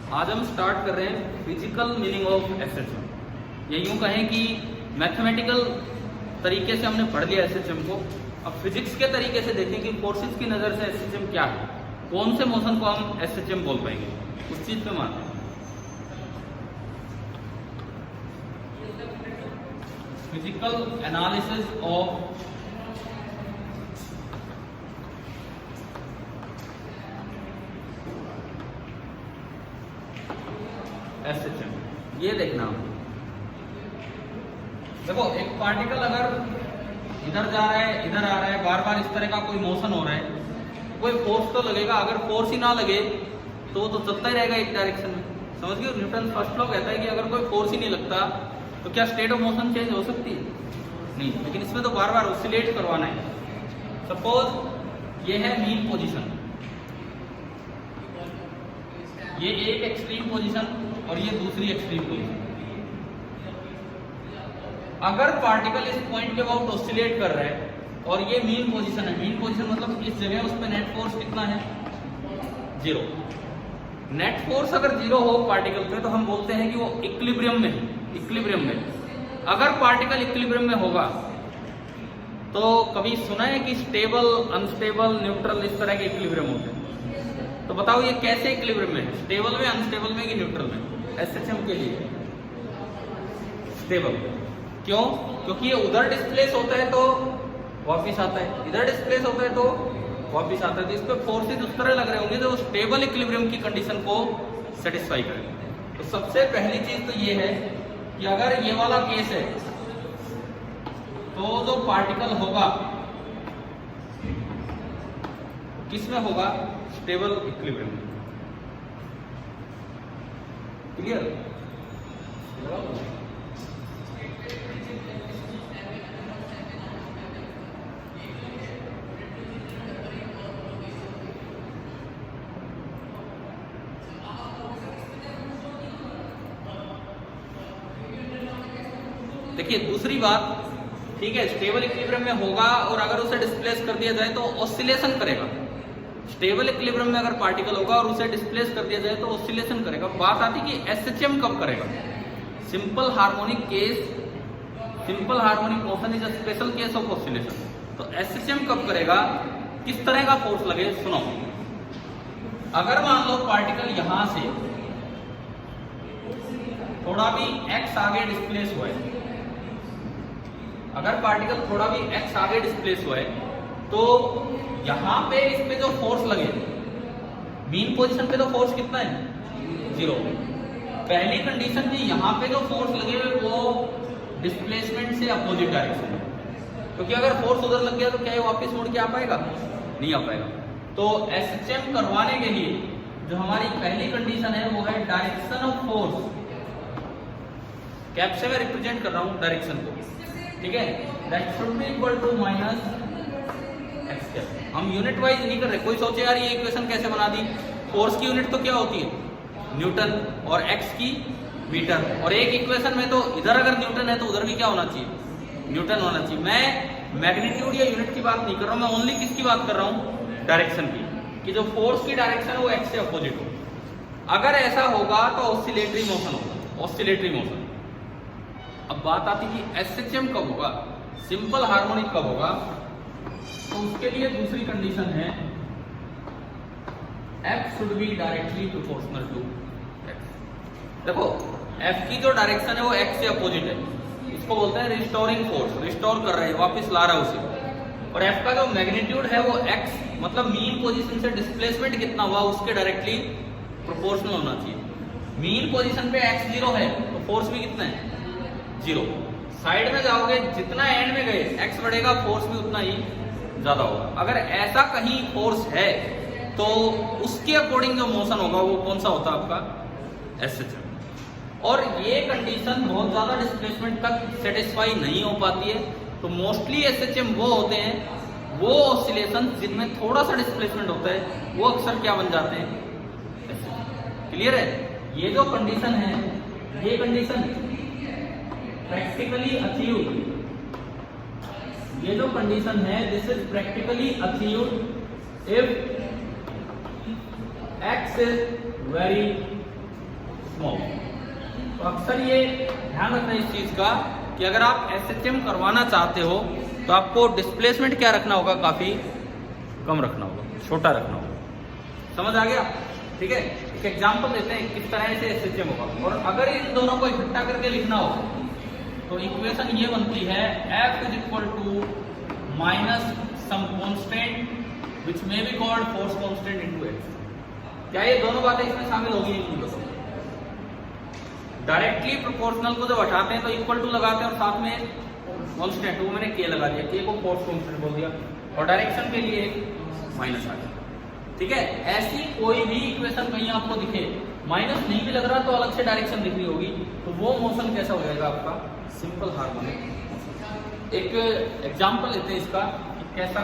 आज हम स्टार्ट कर रहे हैं फिजिकल मीनिंग ऑफ एसएचएम। या यूं कहें कि मैथमेटिकल तरीके से हमने पढ़ लिया एसएचएम को। अब फिजिक्स के तरीके से देखें कि फोर्सेस की नज़र से एसएचएम क्या है, कौन से मोशन को हम एसएचएम बोल पाएंगे, उस चीज पे मानते हैं। Physical analysis of SHM. ये देखना, देखो एक पार्टिकल अगर इधर जा रहा है इधर आ रहा है, बार बार इस तरह का कोई मोशन हो रहा है, कोई फोर्स तो लगेगा। अगर फोर्स ही ना लगे तो चलता ही रहेगा एक डायरेक्शन में। समझ गए? न्यूटन फर्स्ट लॉ कहता है कि अगर कोई फोर्स ही नहीं लगता तो क्या स्टेट ऑफ मोशन चेंज हो सकती है? नहीं। लेकिन इसमें तो बार बार ऑसिलेट करवाना है। सपोज ये है मीन पोजीशन, ये एक एक्सट्रीम पोजीशन और ये दूसरी एक्सट्रीम पोजीशन। अगर पार्टिकल इस पॉइंट के अबाउट ऑसिलेट कर रहा है और ये मीन पोजीशन है, मीन पोजीशन मतलब इस जगह उस पर नेट फोर्स कितना है? 0। नेट फोर्स अगर 0 हो पार्टिकल पे तो हम बोलते हैं कि वो इक्विलिब्रियम में है। इक्विलिब्रियम में अगर पार्टिकल इक्विलिब्रियम में होगा तो कभी सुना है कि स्टेबल, अनस्टेबल, न्यूट्रल, इस तरह के इक्विलिब्रियम होते हैं। तो बताओ ये कैसे इक्विलिब्रियम में है? स्टेबल में, अनस्टेबल में कि न्यूट्रल में? एसएचएम के लिए स्टेबल। क्यों? क्योंकि ये उधर डिस्प्लेस होता है तो वापिस आता है, इधर डिस्प्लेस होता है तो वापिस आता है। तो इस पर फोर्सेज उस तरह लग रहे होंगे जो स्टेबल इक्विलिब्रियम की कंडीशन को सेटिस्फाई करें। तो सबसे पहली चीज तो ये है कि अगर ये वाला केस है तो जो पार्टिकल होगा किस में होगा? स्टेबल इक्विलिब्रियम में। क्लियर? देखिए दूसरी बात, ठीक है, स्टेबल इक्विलिब्रियम में होगा और अगर उसे डिस्प्लेस कर दिया जाए तो ऑसिलेशन करेगा। स्टेबल इक्विलिब्रियम में अगर पार्टिकल होगा और उसे डिस्प्लेस कर दिया जाए तो ऑसिलेशन करेगा। बात आती है कि एसएचएम कब करेगा? Simple harmonic case, simple harmonic motion is a special case of oscillation. तो एसएचएम कब करेगा? किस तरह का फोर्स लगे? सुनो, अगर मान लो पार्टिकल यहां से थोड़ा भी एक्स आगे डिस्प्लेस हुआ है, अगर पार्टिकल थोड़ा भी एक्स आगे डिस्प्लेस हुआ है तो यहां पे इस पे जो फोर्स लगे, मीन पोजीशन पे तो फोर्स कितना है? 0। पहली कंडीशन थी यहां पे जो फोर्स लगे वो डिस्प्लेसमेंट से अपोजिट डायरेक्शन में, क्योंकि अगर फोर्स उधर लग गया तो क्या ये वापस मुड़ के आ पाएगा? नहीं आ पाएगा। तो एसएचएम करवाने के लिए जो हमारी पहली कंडीशन है वो है डायरेक्शन ऑफ फोर्स। कैप से मैं रिप्रेजेंट कर रहा हूं डायरेक्शन को, ठीक है? That should be equal to minus x cap. हम यूनिट वाइज नहीं कर रहे। कोई सोचे यार ये इक्वेशन कैसे बना दी? फोर्स की यूनिट तो क्या होती है? न्यूटन, और एक्स की मीटर। और एक इक्वेशन में तो इधर अगर न्यूटन है तो उधर भी क्या होना चाहिए? न्यूटन होना चाहिए। मैं मैग्नीट्यूड या यूनिट की बात नहीं कर रहा हूं, मैं ओनली किसकी बात कर रहा हूं? डायरेक्शन की, कि जो फोर्स की डायरेक्शन है वो एक्स से अपोजिट हो। अगर ऐसा होगा तो ऑसिलेटरी मोशन होगा, ऑसिलेटरी मोशन। अब बात आती कि एसएचएम कब होगा, सिंपल हार्मोनिक कब होगा? तो उसके लिए दूसरी कंडीशन है F should be directly proportional to x। देखो F की जो डायरेक्शन है वो x से अपोजिट है, इसको बोलते हैं रिस्टोरिंग फोर्स। रिस्टोर कर रहा है, वापस ला रहा है उसे। और F का जो मैग्नीट्यूड है वो x मतलब मीन पोजीशन से डिस्प्लेसमेंट कितना हुआ उसके डायरेक्टली प्रोपोर्शनल होना चाहिए। मीन पोजीशन पे x 0 है तो फोर्स भी कितना है? 0। साइड में जाओगे जितना एंड में गए x बढ़ेगा, फोर्स भी उतना ही ज्यादा होगा। अगर ऐसा कहीं फोर्स है तो उसके अकॉर्डिंग जो मोशन होगा वो कौन सा होता है आपका? एसएचएम। और ये कंडीशन बहुत ज्यादा डिस्प्लेसमेंट तक सेटिस्फाई नहीं हो पाती है। तो मोस्टली एसएचएम वो होते हैं, वो ऑसिलेशन जिनमें थोड़ा सा डिस्प्लेसमेंट होता है, वो अक्सर क्या बन जाते हैं? एसएचएम। क्लियर है? ये जो कंडीशन है, ये कंडीशन प्रैक्टिकली अचीव्ड, ये जो कंडीशन है this is practically achieved if x is very small. तो अक्सर ये ध्यान रखना इस चीज का कि अगर आप SHM करवाना चाहते हो तो आपको डिस्प्लेसमेंट क्या रखना होगा, काफी कम रखना होगा, छोटा रखना होगा। समझ आ गया? ठीक है, एक एग्जांपल देते हैं किस तरह से SHM होगा। और अगर इन दोनों को इकट्ठा करके लिखना हो तो इक्वेशन ये बनती है F is equal to minus some constant which may be called force constant into x। क्या ये दोनों बातें इसमें शामिल होगी? नहीं बताओ। डायरेक्टली प्रोपोर्शनल को जब हटाते हैं तो इक्वल टू लगाते हैं और साथ में कांस्टेंट, वो मैंने k लगा दिया, k को फोर्स कांस्टेंट बोल दिया और डायरेक्शन के लिए माइनस आ गया। ठीक है, ऐसी कोई भी इक्वेशन कहीं आपको दिखे, माइनस नहीं भी लग रहा तो अलग से डायरेक्शन दिख रही होगी, तो वो मोशन कैसा हो जाएगा आपका? Simple harmonic. एक एग्जांपल लेते हैं इसका कि कैसा।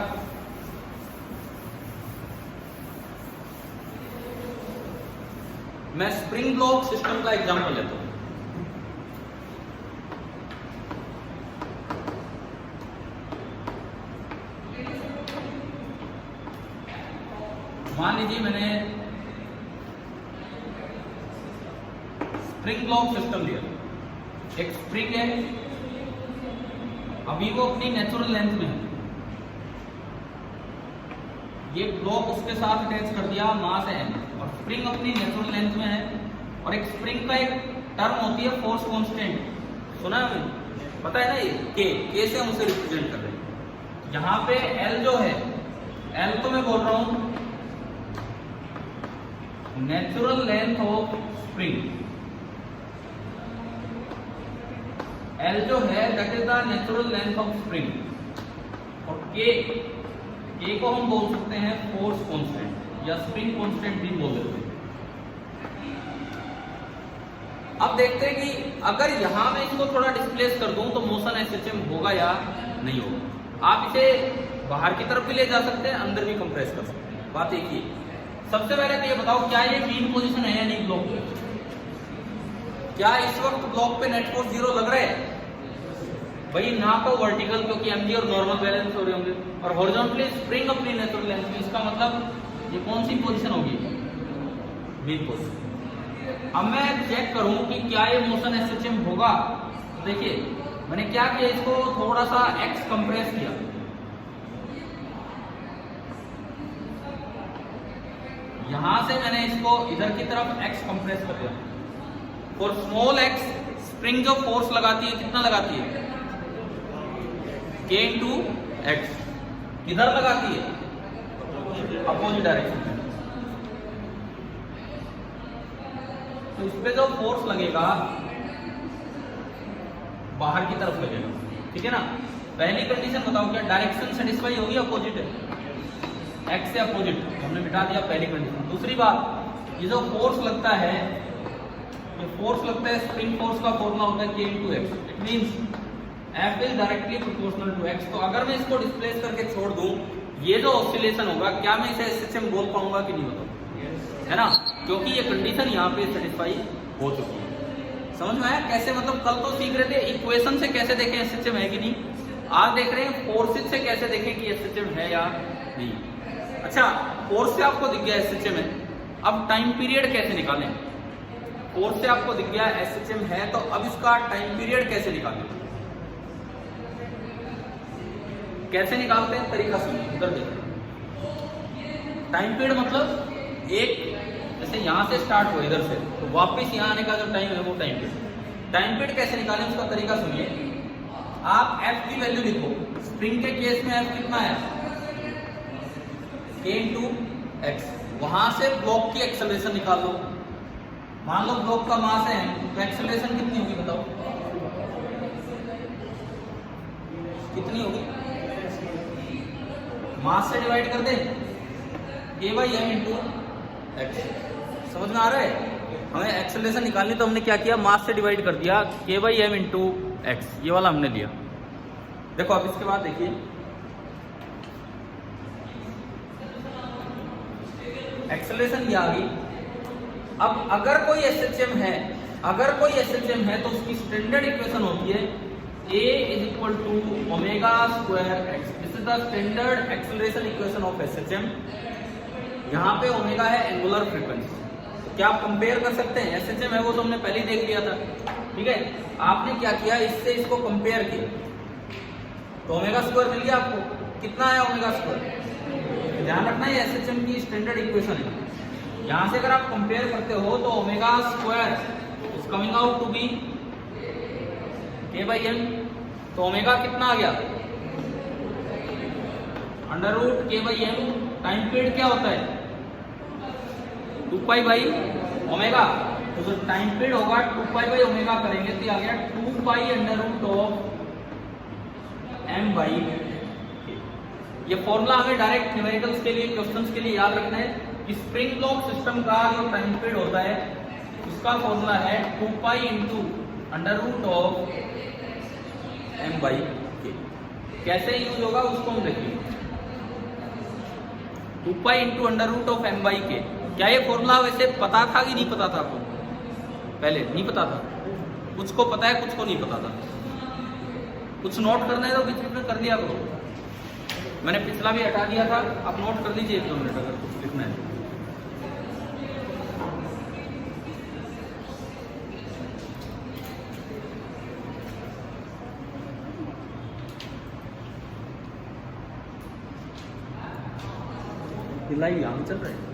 मैं स्प्रिंग ब्लॉक सिस्टम का एग्जांपल लेता हूं। मान लीजिए मैंने स्प्रिंग ब्लॉक सिस्टम दिया, एक स्प्रिंग है, अभी वो अपनी नेचुरल लेंथ में है, ये ब्लॉक उसके साथ अटैच कर दिया, मास है और स्प्रिंग अपनी नेचुरल लेंथ में है। और एक स्प्रिंग का एक टर्म होती है फोर्स कांस्टेंट, सुना है हमें? पता है ना, ये के से हम उसे रिप्रेजेंट कर रहे हैं। यहाँ पे L जो है, L तो मैं बोल रहा हूं natural length of spring, L जो है that is the natural length of spring, और K को हम बोल सकते हैं फोर्स कांस्टेंट या स्प्रिंग कांस्टेंट भी बोल देते हैं। अब देखते हैं कि अगर यहां मैं इसको थोड़ा डिस्प्लेस कर दूं तो मोशन SHM होगा या नहीं होगा। आप इसे बाहर की तरफ भी ले जा सकते हैं, अंदर भी कंप्रेस कर सकते हैं, बात एक ही। सबसे पहले तो ये बताओ, क्या ये मीन पोजीशन है या नहीं ब्लॉक पे? क्या इस वक्त ब्लॉक पे नेट फोर्स 0 लग रहा है? भाई ना तो वर्टिकल, क्योंकि mg और नॉर्मल बैलेंस हो रहे होंगे, और हॉरिजॉन्टली स्प्रिंग अपनी नेचुरल लेंथ में। इसका मतलब ये कौन सी पोजीशन होगी? Mean position. अब मैं चेक करूं कि क्या ये मोशन SHM होगा। देखिए मैंने क्या किया, इसको थोड़ा सा x कंप्रेस किया, यहां से मैंने इसको इधर की तरफ x कंप्रेस कर दिया। और स्मॉल x स्प्रिंग जो फोर्स लगाती है कितना लगाती है? k into x। किधर लगाती है? अपोजिट डायरेक्शन में। तो इस पे जो फोर्स लगेगा बाहर की तरफ लगेगा, ठीक है ना। पहली कंडीशन बताओ, क्या डायरेक्शन सेटिस्फाई होगी? अपोजिट है, x से अपोजिट, हमने मिटा दिया पहली कंडीशन। दूसरी बात, ये जो फोर्स लगता है, ये फोर्स लगता है, स्प्रिंग फोर्स का फॉर्मूला होता है k into x। It means F is directly proportional to x। तो अगर मैं इसको डिस्प्लेस करके छोड़ दूं, ये जो ऑसिलेशन होगा, क्या मैं इसे SHM बोल पाऊंगा कि नहीं बताऊं? है ना, क्योंकि ये कंडीशन यहाँ पे सेटिस्फाई हो चुकी है। समझ में आया कैसे? मतलब कल तो सीख रहे थे इक्वेशन से कैसे देखें SHM है कि नहीं, आज देख रहे हैं फोर्सेज से कैसे देखें कि SHM है या नहीं। अच्छा, फोर्स से आपको दिख गया SHM है, अब टाइम पीरियड कैसे निकालें? फोर्स से आपको दिख गया SHM है, तो अब इसका टाइम पीरियड कैसे निकालें? कैसे निकालते हैं, तरीका सुनिए, उधर देखिए। टाइम पीरियड मतलब एक, जैसे यहां से स्टार्ट हुआ इधर से, तो वापस यहां आने का जो टाइम है वो टाइम पीरियड। टाइम पीरियड कैसे निकालें उसका तरीका सुनिए। आप F की वैल्यू लिखो, स्प्रिंग के केस में F कितना है? k into x। वहां से ब्लॉक की एक्सेलरेशन निकाल लो। मान लो ब्लॉक का मास है, तो एक्सेलरेशन कितनी होगी बताओ? कितनी होगी? मास से डिवाइड कर दे, k by m into x। समझ में आ रहा है? हमें एक्सेलरेशन निकालनी, तो हमने क्या किया, मास से डिवाइड कर दिया, k by m into x, ये वाला हमने लिया। देखो अब इसके बाद देखिए, एक्सेलरेशन ये आ गई। अब अगर कोई SHM है, तो उसकी स्टैंडर्ड इक्वेशन होती है a is equal to omega square x। This is the standard acceleration equation of SHM। यहाँ पे ओमेगा है एंगुलर फ्रीक्वेंसी, क्या आप कंपेयर कर सकते हैं? एसएचएम है वो तो हमने पहले ही देख लिया था, ठीक है। आपने क्या किया, इससे इसको कंपेयर किया तो ओमेगा स्क्वायर मिल गया आपको। कितना आया ओमेगा स्क्वायर? ध्यान रखना ये एसएचएम की स्टैंडर्ड इक्वेशन है। यहां से अगर आप कंपेयर करते हो तो omega square is coming out to be k/m। तो ओमेगा कितना आ गया? Under root k/m। Time period क्या होता है? 2 पाई ओमेगा। तो जो टाइम पीरियड होगा 2 पाई ओमेगा करेंगे तो आ गया 2 pi under root of m/k। ये फॉर्मूला हमें डायरेक्ट न्यूमेरिकल्स के लिए, क्वेश्चंस के लिए याद रखना है कि स्प्रिंग ब्लॉक सिस्टम का जो टाइम पीरियड होता है उसका फॉर्मूला है 2 pi into under root of m/k। कैसे यूज होगा उसको हम देखेंगे। 2 pi into under root of m/k। क्या ये फॉर्मूला वैसे पता था कि नहीं पता था आपको? पहले नहीं पता था, कुछ को पता है कुछ को नहीं पता था। कुछ नोट करना है तो बीच में कर लिया करो। मैंने पिछला भी हटा दिया था, आप नोट कर लीजिए 1-2 मिनट अगर कुछ लिखना है। हिलाई यहाँ चल रहा है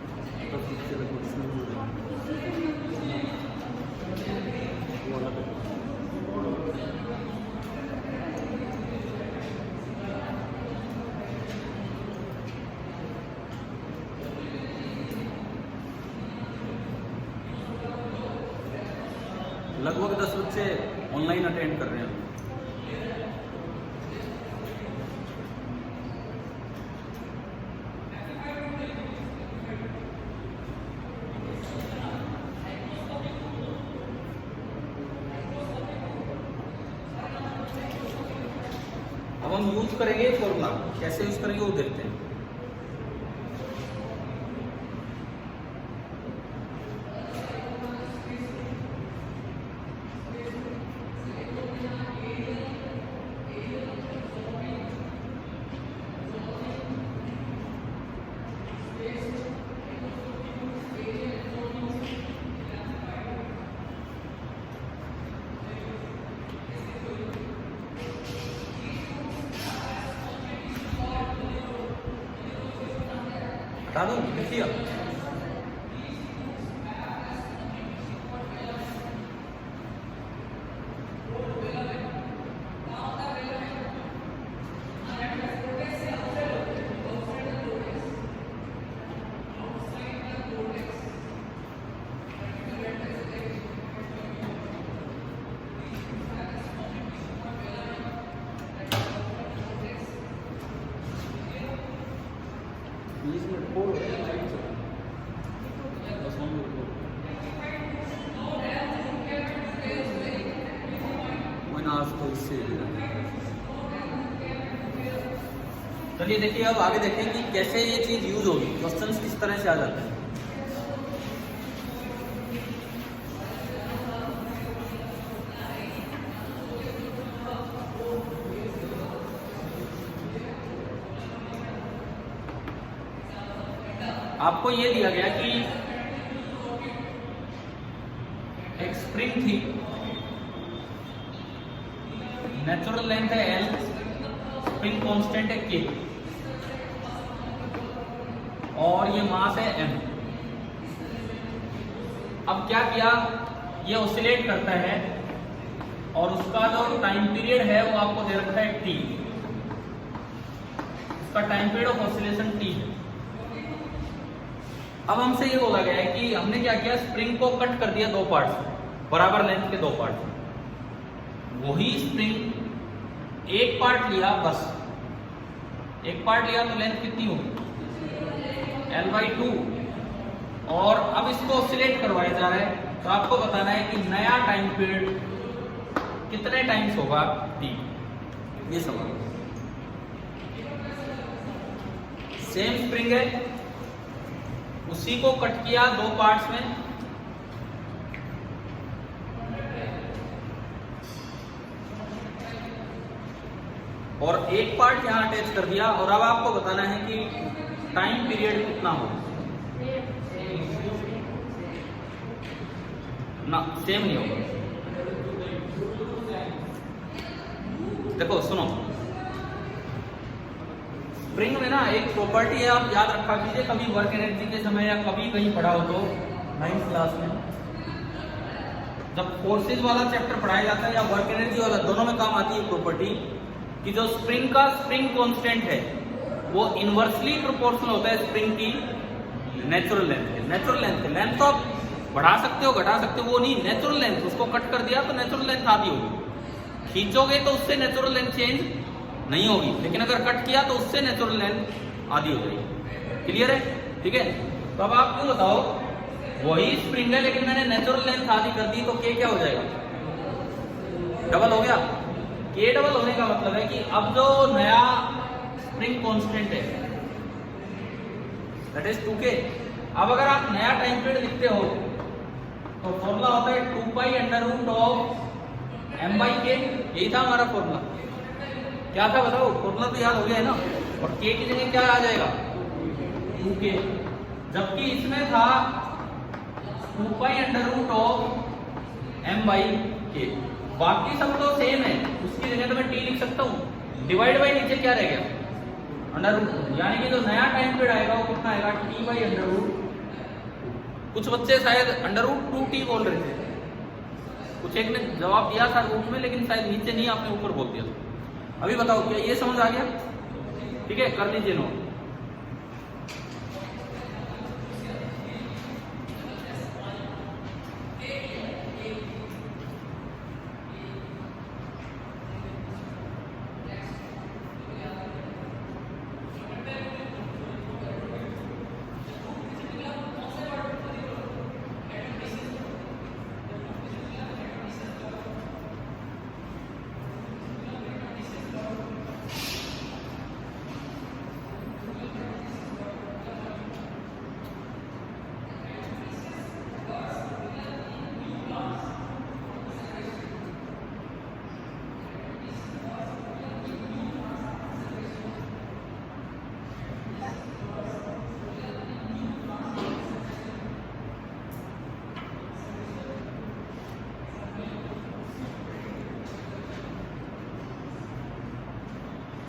लगभग 10 बच्चे ऑनलाइन अटेंड कर रहे हैं। अब हम यूज करेंगे फॉर्मूला, कैसे यूज करेंगे वो देखते हैं। बता दूं, देखिए चलिए देखिए अब आगे देखें कि कैसे ये चीज यूज होगी, क्वेश्चंस किस तरह से आ जाते हैं। आपको ये दिया गया कि एक स्प्रिंग थी, नेचुरल लेंथ है L, स्प्रिंग कांस्टेंट है K और ये मास है M। अब क्या किया, ये ऑसिलेट करता है और उसका जो टाइम पीरियड है वो आपको दे रखा है T। उसका time period of oscillation T है। अब हमसे ये बोला गया है कि हमने क्या किया, स्प्रिंग को कट कर दिया 2 पार्ट्स में, बराबर लेंथ के 2 पार्ट में। वही स्प्रिंग एक पार्ट लिया, बस एक पार्ट लिया तो लेंथ कितनी होगी L/2 और अब इसको ऑसिलेट करवाया जा रहा है तो आपको बताना है कि नया टाइम पीरियड कितने टाइम्स होगा T। ये सवाल सेम स्प्रिंग है, उसी को कट किया 2 पार्ट्स में, और एक पार्ट यहां अटैच कर दिया और अब आपको बताना है कि टाइम पीरियड कितना हो। ना, सेम नहीं होगा। देखो सुनो, स्प्रिंग में ना एक प्रॉपर्टी है, आप याद रखा कीजिए कभी वर्क एनर्जी के समय या कभी कहीं पढ़ा हो तो 9th क्लास में जब फोर्सेज वाला चैप्टर पढ़ाया जाता है या वर्क एनर्जी वाला, दोनों में काम आती है प्रॉपर्टी कि जो स्प्रिंग का स्प्रिंग कांस्टेंट है वो इनवर्सली प्रोपोर्शनल होता है स्प्रिंग की नेचुरल लेंथ के। नेचुरल लेंथ तो आप बढ़ा सकते हो घटा सकते हो, वो नहीं, नेचुरल लेंथ, उसको कट कर दिया तो नेचुरल लेंथ आधी होगी, खींचोगे तो उससे नेचुरल लेंथ चेंज नहीं होगी, लेकिन अगर कट किया तो उससे नेचुरल लेंथ आधी हो जाएगी। क्लियर है? ठीक है। तो अब आप क्यों बताओ, वही स्प्रिंग है लेकिन मैंने नेचुरल लेंथ आधी कर दी तो के क्या हो जाएगा, डबल हो गया। के डबल होने का मतलब है कि अब जो नया स्प्रिंग कांस्टेंट है दैट इज 2k। अब अगर आप नया टाइम पीरियड लिखते हो तो फॉर्मूला होता है 2 pi under root of m/k। यही था हमारा फॉर्मूला। क्या था बताओ, फॉर्मूला तो याद हो गया है ना। और k की जगह क्या आ जाएगा, 2k, जबकि इसमें था 2 pi under root of m/k। बाकी सब तो सेम है, उसकी जगह तो मैं t लिख सकता हूँ, डिवाइड बाई नीचे क्या रह गया, अंडर रूट, यानी कि जो नया टाइम पीरियड आएगा वो कितना आएगा, t बाई अंडर रूट। कुछ बच्चे शायद अंडर रूट 2t बोल रहे थे, कुछ एक ने जवाब दिया था रूट में, लेकिन शायद नीचे नहीं, आपने ऊपर बोल दिया। अभी बताओ क्या ये समझ आ गया? ठीक है, कर लीजिए नोट।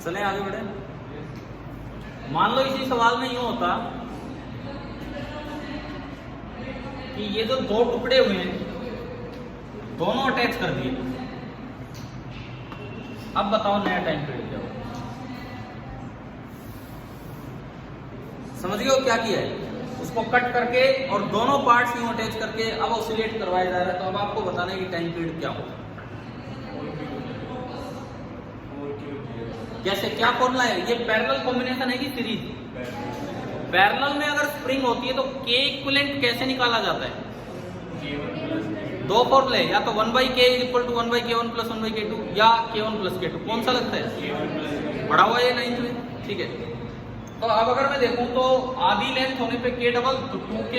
चलें आगे बढ़े। मान लो इसी सवाल में यूं होता कि ये जो दो टुकड़े हुए हैं दोनों अटैच कर दिए, अब बताओ नया टाइम पीरियड क्या होगा। समझ गए हो क्या किया है, उसको कट करके और दोनों पार्ट्स यूं अटैच करके अब ऑसिलेट करवाया जा रहा है। तो अब आपको बताना है कि टाइम पीरियड क्या होगा। जैसे क्या फॉर्मूला है, ये पैरेलल कॉम्बिनेशन है कि सीरीज? पैरेलल में अगर स्प्रिंग होती है तो के इक्विवेलेंट कैसे निकाला जाता है? दो फॉर्मूले, या तो 1/k equal to 1/k1 plus 1/k2 या k1 प्लस k2। कौन सा लगता है? बड़ा हुआ है 9th में। ठीक है, तो अब अगर मैं देखूं तो आधी लेंथ होने पे k डबल तो 2k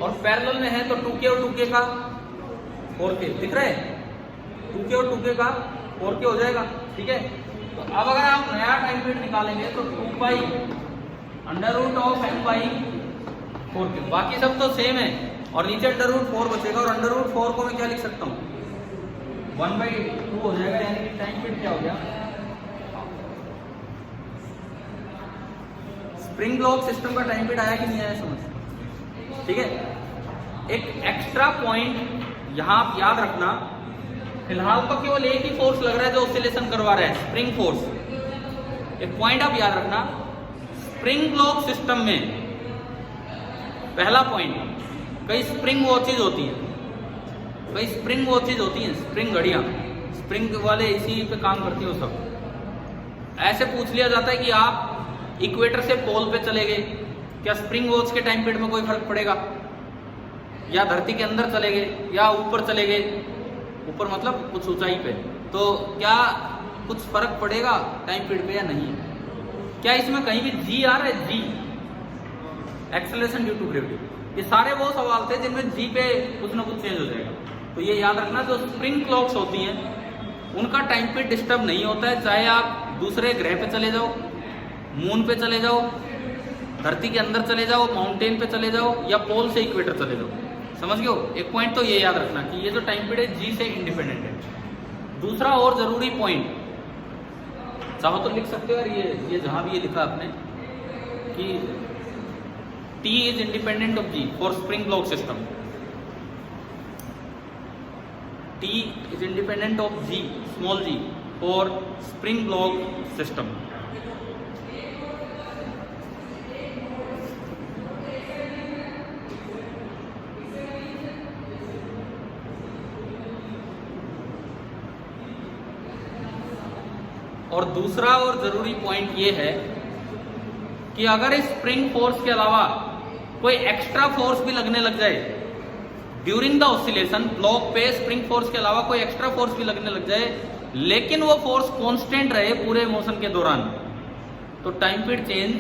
और पैरेलल में है तो 2k और 2k का 4k। दिख रहा है? 2k और 2k का 4k हो जाएगा। ठीक है, तो अब अगर आप नया टाइम पीरियड निकालेंगे तो 2 pi under root of m/4k। बाकी सब तो सेम है और नीचे अंडर रूट 4 बचेगा, और अंडर रूट 4 को मैं क्या लिख सकता हूँ, 1/2 हो जाएगा, यानी कि टाइम पीरियड क्या हो गया। स्प्रिंग ब्लॉक सिस्टम का टाइम पीरियड आया कि नहीं आया समझ? ठीक है, एक एक्स्ट्रा पॉइंट यहां आप याद रखना, फिलहाल तो केवल एक ही फोर्स लग रहा है जो ऑसिलेशन करवा रहा है, स्प्रिंग फोर्स। एक पॉइंट आप याद रखना, स्प्रिंग ब्लॉक सिस्टम में पहला पॉइंट, कई स्प्रिंग वॉचेज होती हैं, कई स्प्रिंग वॉचेज होती हैं, स्प्रिंग घड़ियां, स्प्रिंग वाले इसी पे काम करती हो सब। ऐसे पूछ लिया जाता है कि आप इक्वेटर से पोल पे चले गए, क्या स्प्रिंग वॉच के टाइम पीरियड में कोई फर्क पड़ेगा? या धरती के अंदर चले गए या ऊपर चले गए, ऊपर मतलब कुछ ऊंचाई पे, तो क्या कुछ फर्क पड़ेगा टाइम पीरियड पे या नहीं? क्या इसमें कहीं भी जी आ रहा है? जी, एक्सेलरेशन ड्यू टू ग्रेविटी। ये सारे वो सवाल थे जिनमें जी पे कुछ ना कुछ चेंज हो जाएगा। तो ये याद रखना, जो स्प्रिंग क्लॉक्स होती हैं उनका टाइम पीरियड डिस्टर्ब नहीं होता है, चाहे आप दूसरे ग्रह पे चले जाओ, मून पे चले जाओ, धरती के अंदर चले जाओ, माउंटेन पे चले जाओ या पोल से इक्वेटर चले जाओ, समझ गए हो? एक पॉइंट तो ये याद रखना कि ये जो टाइम पीरियड है जी से इंडिपेंडेंट है। दूसरा और जरूरी पॉइंट, चाहो तो लिख सकते हो यार, ये जहां भी ये लिखा आपने कि T is independent of G for spring block system. T is independent of G, small g, for spring block system. और दूसरा और जरूरी पॉइंट ये है कि अगर इस स्प्रिंग फोर्स के अलावा कोई एक्स्ट्रा फोर्स भी लगने लग जाए ड्यूरिंग द ऑसिलेशन, ब्लॉक पे स्प्रिंग फोर्स के अलावा कोई एक्स्ट्रा फोर्स भी लगने लग जाए, लेकिन वो फोर्स कांस्टेंट रहे पूरे मोशन के दौरान, तो टाइम पीरियड चेंज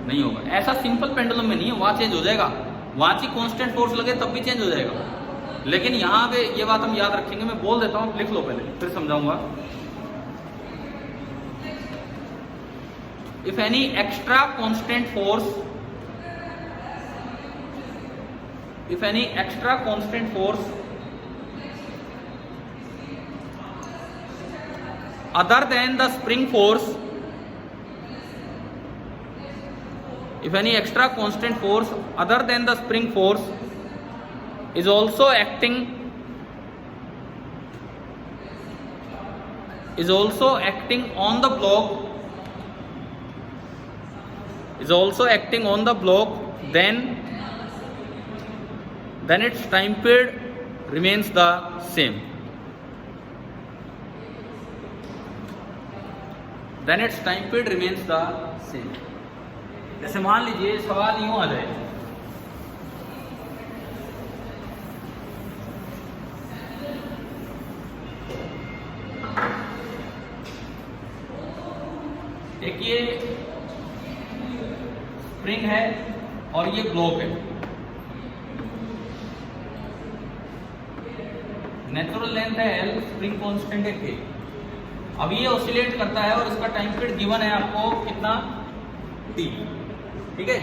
नहीं होगा। ऐसा सिंपल पेंडुलम में नहीं है, वहां चेंज हो जाएगा, वहां से कांस्टेंट फोर्स लगे तब भी चेंज हो जाएगा। लेकिन यहाँ पे ये बात हम याद रखेंगे, मैं बोल देता हूँ, लिख लो पहले फिर समझाऊंगा। If any extra constant force other than the spring force, if any extra constant force other than the spring force is also acting on the block, then its time period remains the same. जैसे मान लीजिए सवाल यूं आ जाए, एक ये spring है और ये ब्लॉक है, नेचुरल लेंथ है L, स्प्रिंग कांस्टेंट है K। अब ये ऑसिलेट करता है और इसका टाइम पीरियड गिवन है आपको कितना, T, ठीक है,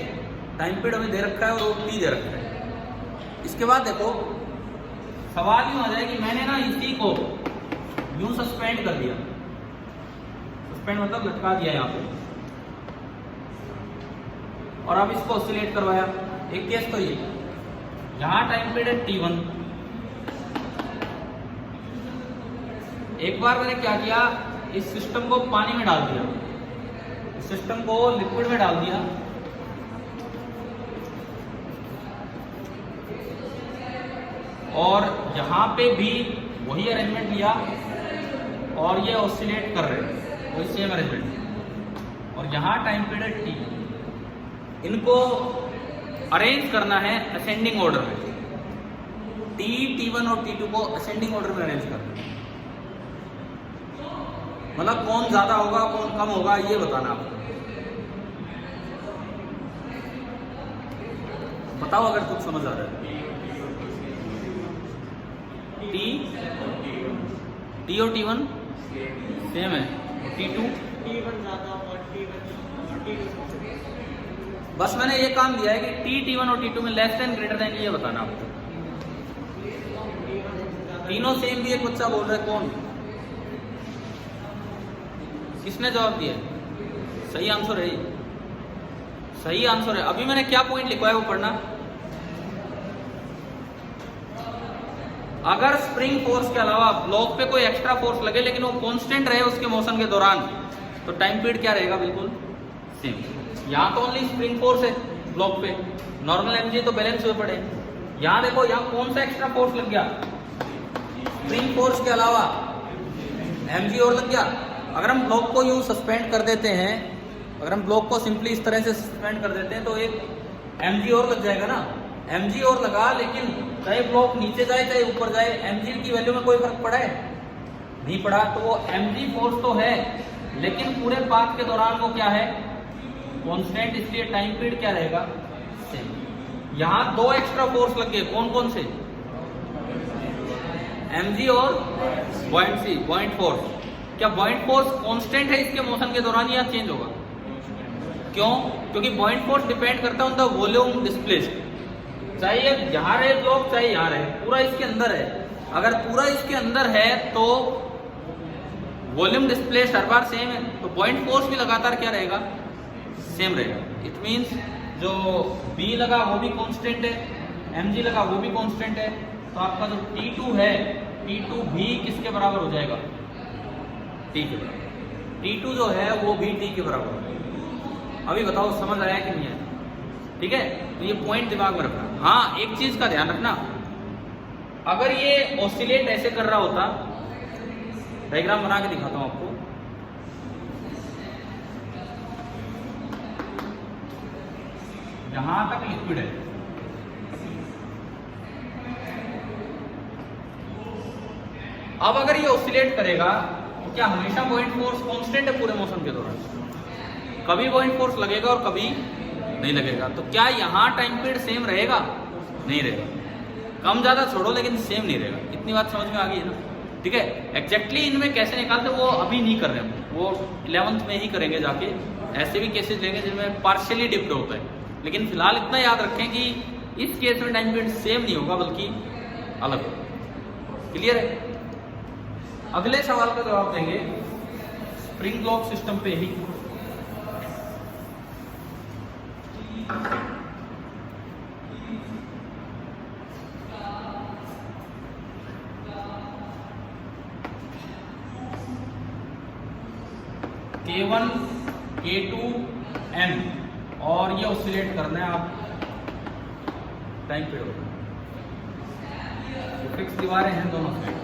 टाइम पीरियड हमें दे रखा है और वो T दे रखा है। इसके बाद देखो सवाल यूं आ जाए कि मैंने ना इसी को यूं सस्पेंड कर दिया, सस्पेंड मतलब लटका दिया यहाँ पे, और अब इसको ऑसिलेट करवाया। एक केस तो ये, यहां टाइम पीरियड है T1। एक बार मैंने क्या किया, इस सिस्टम को पानी में डाल दिया, इस सिस्टम को लिक्विड में डाल दिया, और यहां पे भी वही अरेंजमेंट लिया और ये ऑसिलेट कर रहे हैं, वही सेम अरेंजमेंट, और यहां टाइम पीरियड T। इनको अरेंज करना है असेंडिंग ऑर्डर में, T1 और T2 को असेंडिंग ऑर्डर में अरेंज करना है, मतलब कौन ज्यादा होगा कौन कम होगा ये बताना आपको। बताओ अगर कुछ समझ आ रहा है। T और T1 सेम है, T2 ज्यादा और T1 बस मैंने ये काम दिया है कि T1 और T2 में लेस देन ग्रेटर देन ये बताना आपको। तीनों सेम भी, एक बच्चा बोल रहा है कौन, किसने जवाब दिया? सही आंसर है, सही आंसर है। अभी मैंने क्या पॉइंट लिखवाया वो पढ़ना। अगर स्प्रिंग फोर्स के अलावा ब्लॉक पे कोई एक्स्ट्रा फोर्स लगे लेकिन वो कांस्टेंट रहे उसके मोशन के दौरान, तो टाइम पीरियड क्या रहेगा, बिल्कुल सेम। यहाँ तो ओनली स्प्रिंग फोर्स है ब्लॉक पे, नॉर्मल एमजी तो बैलेंस हुए पड़े। यहाँ देखो यहाँ कौन सा एक्स्ट्रा फोर्स लग गया, स्प्रिंग फोर्स के अलावा एमजी और लग गया। अगर हम ब्लॉक को यूं सस्पेंड कर देते हैं, अगर हम ब्लॉक को सिंपली इस तरह से सस्पेंड कर देते हैं तो एक एमजी और लग जाएगा ना, एमजी और लगा, लेकिन चाहे ब्लॉक नीचे जाए चाहे ऊपर जाए एमजी की वैल्यू में कोई फर्क पड़ा है, नहीं पड़ा। तो वो एमजी फोर्स तो है लेकिन पूरे पाथ के दौरान वो क्या है, कांस्टेंट, इसलिए टाइम पीरियड क्या रहेगा, सेम। यहाँ दो एक्स्ट्रा फोर्स लग गए, कौन कौन से, एमजी और बॉइंट फोर्स। क्या बॉइंट फोर्स कांस्टेंट है इसके मोशन के दौरान या चेंज होगा? क्यों? क्योंकि बॉइंट फोर्स डिपेंड करता है ऑन द वॉल्यूम डिस्प्लेस्ड। चाहे यहाँ रहे ब्लॉक चाहे यहाँ रहे, पूरा इसके अंदर है। अगर पूरा इसके अंदर है तो वॉल्यूम डिस्प्लेस्ड हर बार सेम है, तो पॉइंट फोर्स भी लगातार क्या रहेगा, सेम रहेगा। इट मींस जो B लगा वो भी कांस्टेंट है, mg लगा वो भी कांस्टेंट है, तो आपका जो T2 है T2 भी किसके बराबर हो जाएगा, T के बराबर। T2 जो है वो भी T के बराबर हो जाएगा। अभी बताओ समझ आया कि नहीं आया? ठीक है, तो ये पॉइंट दिमाग में रखना। हाँ, एक चीज का ध्यान रखना, अगर ये ऑसिलेट ऐसे कर रहा होता, डायग्राम बना के दिखाता हूं आपको। यहां तक लिक्विड है, अब अगर ये ऑसिलेट करेगा तो क्या हमेशा पॉइंट फोर्स कांस्टेंट है पूरे मौसम के दौरान? कभी पॉइंट फोर्स लगेगा और कभी नहीं लगेगा। तो क्या यहाँ टाइम पीरियड सेम रहेगा? नहीं रहेगा। कम ज्यादा छोड़ो, लेकिन सेम नहीं रहेगा। इतनी बात समझ में आ गई है ना? ठीक है, एग्जैक्टली इनमें कैसे निकालते वो अभी नहीं कर रहे हैं, वो 11th में ही करेंगे जाके। ऐसे भी केसेस लेंगे जिनमें पार्शियली डिप्ड होता है, लेकिन फिलहाल इतना याद रखें कि इस केस में टाइम पीरियड सेम नहीं होगा बल्कि अलग होगा। क्लियर है? अगले सवाल का जवाब देंगे स्प्रिंग ब्लॉक सिस्टम पे ही। K1 K2 M और ये ऑसिलेट करना है आप टाइम पीरियड। फिक्स दीवारें हैं दोनों से।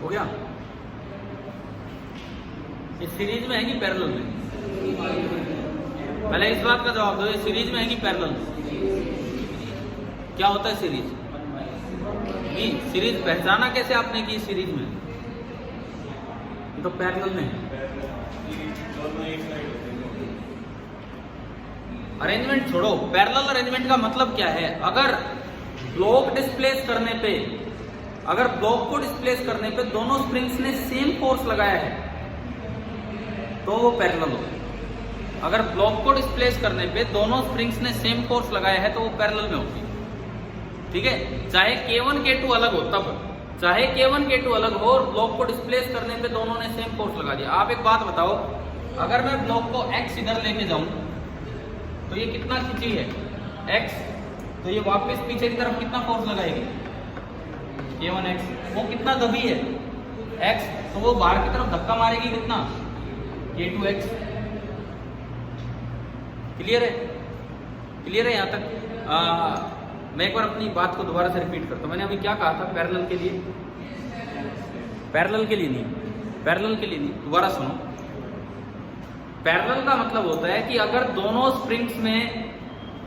हो गया? ये सीरीज में है कि पैरेलल में? पहले इस बात का जवाब दो, ये सीरीज में है कि पैरेलल में? क्या होता है सीरीज? सीरीज पहचाना कैसे आपने कि सीरीज में? तो पैरेलल में है। अरेंजमेंट छोड़ो, पैरेलल अरेंजमेंट का मतलब क्या है? अगर ब्लॉक डिस्प्लेस करने पे, अगर ब्लॉक को डिस्प्लेस करने पे दोनों स्प्रिंग्स ने सेम फोर्स लगाया है तो वो पैरेलल होगा। अगर ब्लॉक को डिस्प्लेस करने पे दोनों स्प्रिंग्स ने सेम फोर्स लगाया है तो वो पैरेलल में होगी। ठीक है, चाहे K1 K2 अलग हो, तब चाहे K1 K2 अलग हो और ब्लॉक को डिस्प्लेस करने पे दोनों ने सेम फोर्स लगा दिया। आप एक बात बताओ, अगर मैं ब्लॉक को X इधर लेके जाऊं तो ये कितना खींची है X, तो ये वापस पीछे की तरफ कितना फोर्स लगाएगी K1X, वो कितना दबी है X, तो वो बाहर की तरफ धक्का मारेगी कितना K2X। क्लियर है? क्लियर है यहाँ तक? मैं एक बार अपनी बात को दोबारा से रिपीट करता हूँ। मैंने अभी क्या कहा था? पैरेलल के लिए, पैरेलल के लिए नहीं, पैरेलल के लिए नहीं, दोबारा सुनो। पैरेलल का मतलब होता है कि अगर दोनों स्प्रिंग्स में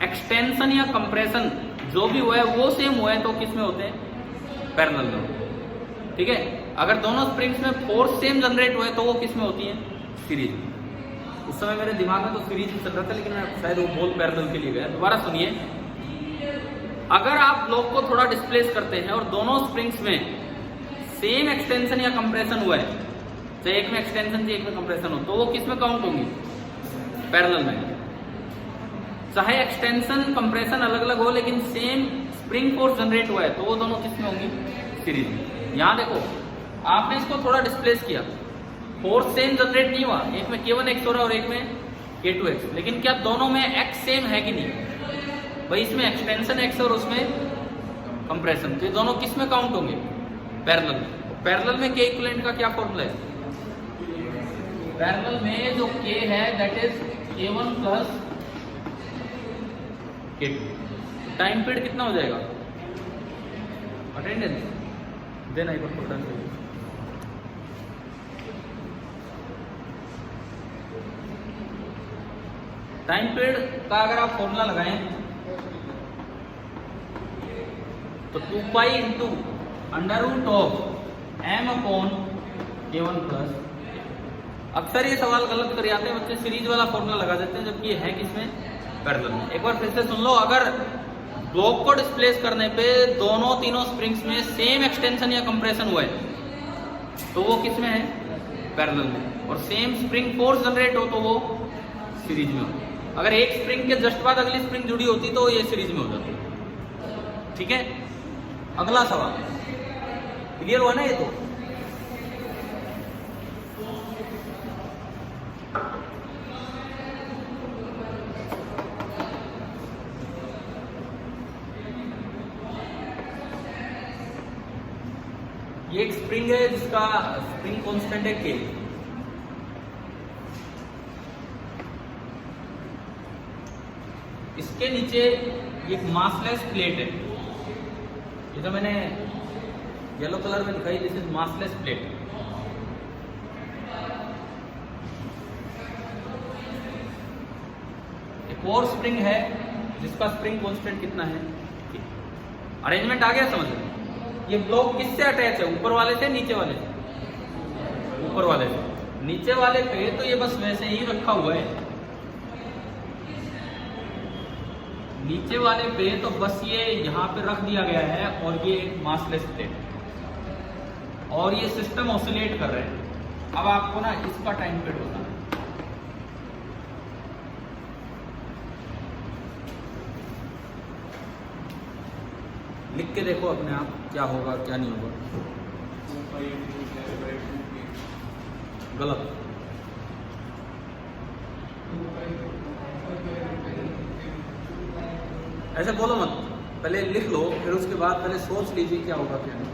एक्सटेंशन या कंप्रेशन जो भी हुआ है वो सेम हुआ है तो किस में होते हैं? पैरेलल में। ठीक है, अगर दोनों स्प्रिंग्स में फोर्स सेम जनरेट हुआ है तो वो किस में होती है? सीरीज में। उस समय मेरे दिमाग में तो सीरीज चल रहा था, लेकिन मैं शायद वो बोल पैरेलल के लिए गया। दोबारा सुनिए, अगर आप ब्लॉक को थोड़ा डिस्प्लेस करते हैं और दोनों स्प्रिंग्स में सेम एक्सटेंशन या कंप्रेशन हुआ है, चाहे एक में एक्सटेंशन चाहे एक में कंप्रेशन हो, तो वो किस में काउंट होंगी? पैरेलल में। चाहे एक्सटेंशन कंप्रेशन अलग अलग हो, लेकिन सेम स्प्रिंग फोर्स जनरेट हुआ है, तो वो दोनों किस में होंगी? सीरीज में। यहाँ देखो आपने इसको थोड़ा डिस्प्लेस किया, फोर्स सेम जनरेट नहीं हुआ, एक में K1X हो रहा है और एक में K2X, लेकिन क्या दोनों में X सेम है कि नहीं? भाई इसमें एक्सटेंशन X और उसमें कंप्रेशन, तो ये दोनों किस में काउंट होंगे? पैरेलल में। पैरेलल में K इक्विवेलेंट का क्या फॉर्मूला है? पैरेलल में जो K है that is K1 plus K2। Time period कितना हो जाएगा? अटेंडेंस देना एक बार टाइम पीरियड का अगर आप फॉर्मूला लगाएं तो 2 pi into under root of m upon K1 plus. अक्सर ये सवाल गलत कर जाते हैं बच्चे, सीरीज वाला फॉर्मूला लगा देते हैं, जबकि ये है किसमें? पैरेलल में। एक बार फिर से सुन लो, अगर ब्लॉक को डिस्प्लेस करने पे दोनों तीनों स्प्रिंग्स में सेम एक्सटेंशन या कंप्रेशन हुआ है तो वो किस में है? पैरेलल में। और सेम स्प्रिंग फोर्स जनरेट हो तो वो सीरीज में हो। अगर एक स्प्रिंग के जस्ट बाद अगली स्प्रिंग जुड़ी होती तो ये सीरीज में हो जाती। ठीक है, अगला सवाल क्लियर हुआ ना? ये तो ये एक स्प्रिंग है जिसका स्प्रिंग कांस्टेंट है K। इसके नीचे एक मासलेस प्लेट है, ये तो मैंने येलो कलर में दिखाई, दिस इज मासलेस प्लेट। एक और स्प्रिंग है जिसका स्प्रिंग कांस्टेंट कितना है? अरेंजमेंट आ गया समझ में? ये ब्लॉक किससे अटैच है? ऊपर वाले से नीचे वाले से? ऊपर वाले से। नीचे वाले पे तो ये बस वैसे ही रखा हुआ है, नीचे वाले पे तो बस ये यहाँ पे रख दिया गया है, और ये एक मासलेस प्लेट, और ये सिस्टम ऑसिलेट कर रहे हैं। अब आपको ना इसका टाइम पीरियड होता है, लिख के देखो अपने आप क्या होगा क्या नहीं होगा। गलत। ऐसे बोलो मत, पहले लिख लो, फिर उसके बाद पहले सोच लीजिए क्या होगा क्या नहीं।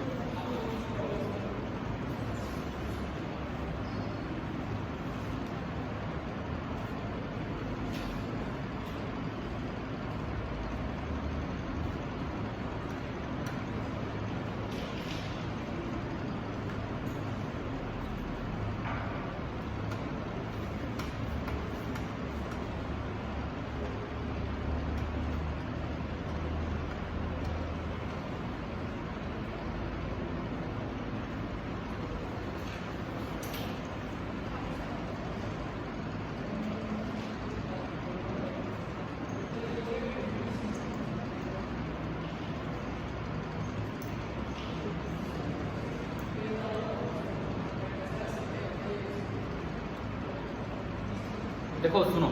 देखो सुनो,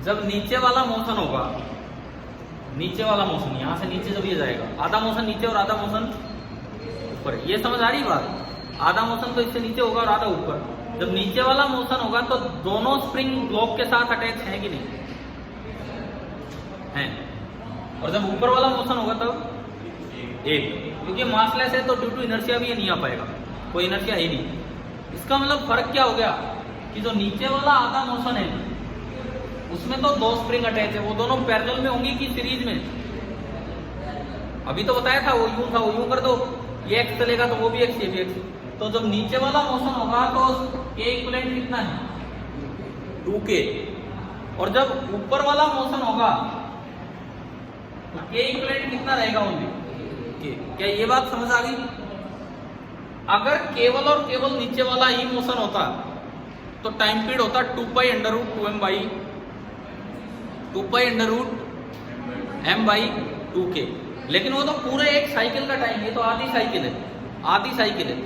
जब नीचे वाला मोशन होगा, नीचे वाला मोशन यहां से नीचे जब ये जाएगा, आधा मोशन नीचे और आधा मोशन ऊपर, ये समझ आ रही बात? आधा मोशन तो इससे नीचे होगा और आधा ऊपर। जब नीचे वाला मोशन होगा तो दोनों स्प्रिंग ब्लॉक के साथ अटैच है कि नहीं है? और जब ऊपर वाला मोशन होगा तब एक, क्योंकि मासलेस है तो ड्यू टू इनर्शिया भी ये नहीं आ पाएगा, कोई इनर्शिया है नहीं। इसका मतलब फर्क क्या हो गया कि जो नीचे वाला आधा मोशन है उसमें तो दो स्प्रिंग अटैच है, वो दोनों पैरेलल में होंगी कि सीरीज में? अभी तो बताया था वो यूं था, वो यूं कर दो, ये एक्स चलेगा तो वो भी एक्स, ये भी एक्स। तो जब नीचे वाला मोशन होगा तो K इक्विवेलेंट कितना है? 2K। और जब ऊपर वाला मोशन होगा तो K इक्विवेलेंट कितना रहेगा? ओनली। क्या ये बात समझ आ गई? अगर केवल और केवल नीचे वाला ही मोशन होता तो टाइम पीरियड होता 2 pi under root 2m by 2 pi under root m by 2k। लेकिन वो तो पूरे एक साइकिल का टाइम, ये तो आधी साइकिल है, आधी साइकिल है,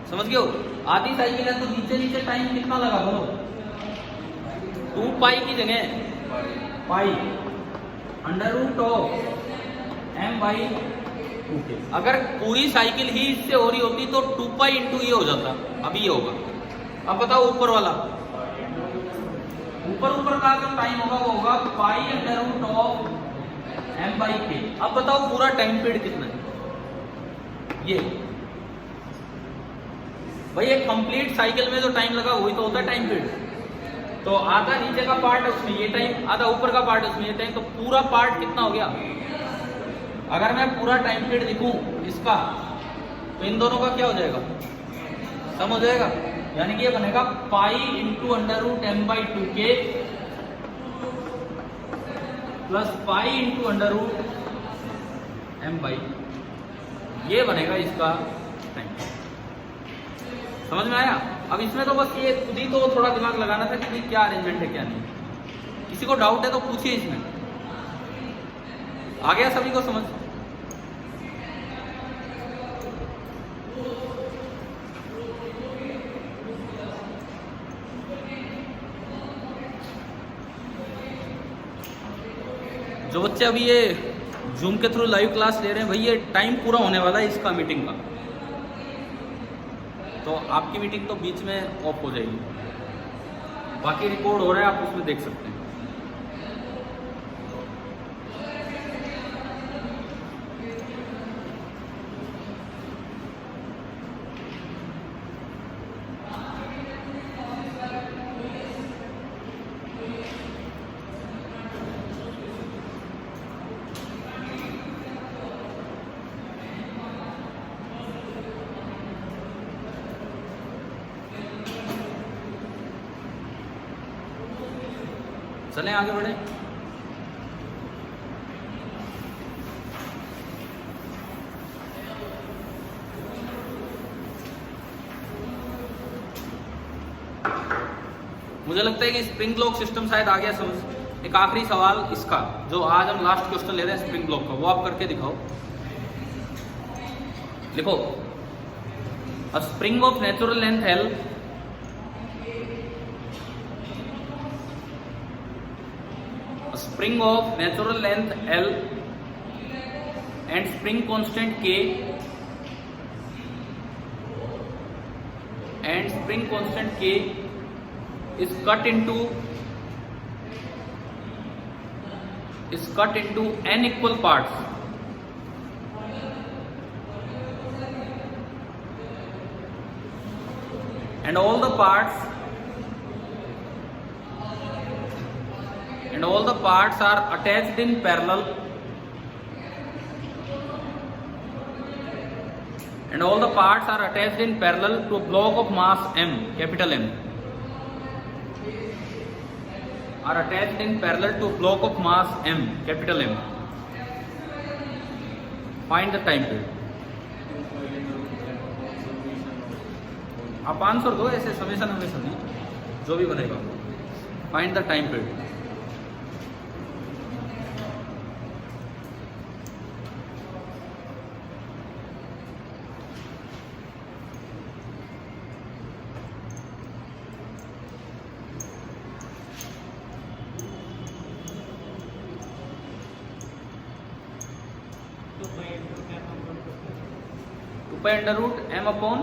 समझ गए हो? आधी साइकिल है तो नीचे नीचे टाइम कितना लगा बोलो? 2 पाई की जगह पाई √m/2k। अगर पूरी साइकिल ही इससे हो रही होती तो 2 पाई इंटू ये हो जाता, अभी ये होगा। अब बताओ ऊपर वाला, ऊपर का जो टाइम होगा वो होगा पाई √m/k। अब बताओ पूरा टाइम पीरियड कितना है? ये भाई एक कंप्लीट साइकिल में जो टाइम लगा वही तो होता है टाइम पीरियड। तो आधा नीचे का पार्ट है उसमें ये टाइम, आधा ऊपर का पार्ट है उसमें ये टाइम, तो पूरा पार्ट कितना हो गया? अगर मैं पूरा टाइम पीरियड लिखूं इसका तो इन दोनों का क्या हो जाएगा? सम हो जाएगा, यानी कि ये बनेगा pi into √m/2k plus pi into √m/, ये बनेगा इसका टाइम। समझ में आया? अब इसमें तो बस ये खुद ही तो थोड़ा दिमाग लगाना था कि क्या अरेंजमेंट है क्या नहीं। किसी को डाउट है तो पूछिए इसमें। आ गया सभी को समझ? जो बच्चे अभी ये जूम के थ्रू लाइव क्लास ले रहे हैं, भाई ये टाइम पूरा होने वाला है इसका मीटिंग का, तो आपकी मीटिंग तो बीच में ऑफ हो जाएगी। बाकी रिकॉर्ड हो रहा है, आप उसमें देख सकते हैं। चलें आगे बढ़े। मुझे लगता है कि स्प्रिंग ब्लॉक सिस्टम शायद आ गया समझ। एक आखिरी सवाल इसका, जो आज हम लास्ट क्वेश्चन ले रहे हैं स्प्रिंग ब्लॉक का, वो आप करके दिखाओ। लिखो, अ spring of natural length L spring of natural length L and spring constant K is cut into n equal parts, and all the parts are attached in parallel, to a block of mass M, capital M, are attached in parallel to a block of mass M, capital M. Find the time period. आप answer दो, ऐसे summation नहीं, जो भी बनेगा। Find the time period. by under root m upon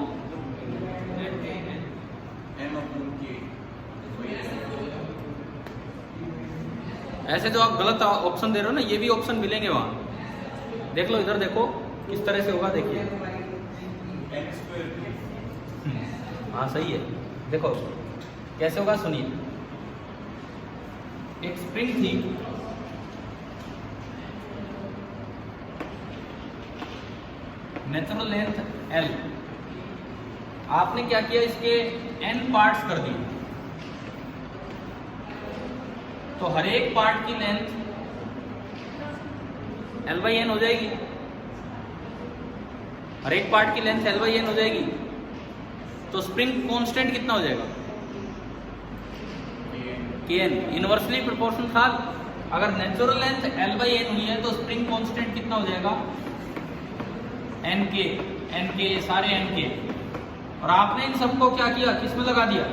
ऐसे जो आप गलत ऑप्शन दे रहे हो ना, ये भी ऑप्शन मिलेंगे वहां। देख लो, इधर देखो किस तरह से होगा, देखिए। हाँ सही है, देखो कैसे होगा, सुनिए। एक स्प्रिंग थी, नेचुरल लेंथ L, आपने क्या किया, इसके n पार्ट्स कर दिए, तो हर एक पार्ट की लेंथ L/n हो जाएगी। हर एक पार्ट की लेंथ L/n हो जाएगी, तो स्प्रिंग कांस्टेंट कितना हो जाएगा, Kn, इनवर्सली प्रोपोर्शनल था। अगर नेचुरल लेंथ L/n हुई है तो स्प्रिंग कांस्टेंट कितना हो जाएगा, Nk, सारे Nk। और आपने इन सबको क्या किया, किसमें लगा दिया,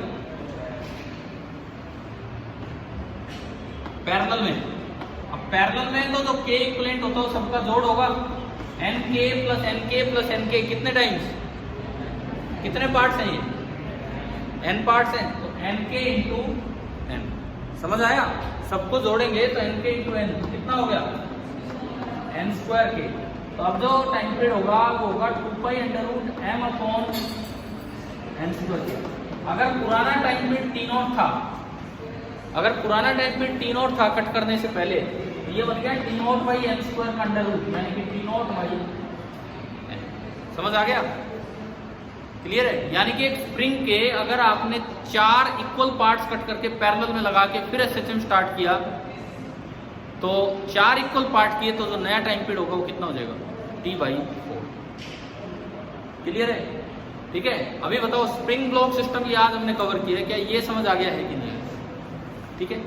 पैरेलल में। अब पैरेलल में तो जो के इक्विवेलेंट होता है वो सबका जोड़ होगा, एन के प्लस एन के कितने टाइम्स, कितने पार्ट्स हैं ये, एन पार्ट्स हैं, तो एन के इंटू एन। समझ आया? सबको जोड़ेंगे तो एन के इंटू एन कितना हो गया, एन स्क्वायर के। तो अब जो टाइम पीरियड होगा वो होगा 2π√m अपॉन एन स्क्वायर के। अगर पुराना टाइम पीरियड T0 था, अगर पुराना टाइम पीरियड T0 था कट करने से पहले, तो ये बन गया T0/n² का अंडर रूट, यानी कि T0/n। समझ आ गया? क्लियर है? यानी कि एक स्प्रिंग के अगर आपने 4 इक्वल पार्ट्स कट करके पैरेलल में लगा के फिर एसएचएम स्टार्ट किया, तो 4 इक्वल पार्ट किए तो जो नया टाइम पीरियड होगा वो कितना हो जाएगा, T/4। क्लियर है? ठीक है। अभी बताओ स्प्रिंग ब्लॉक सिस्टम ये आज हमने कवर किया है, क्या ये समझ आ गया है कि नहीं? ठीक है।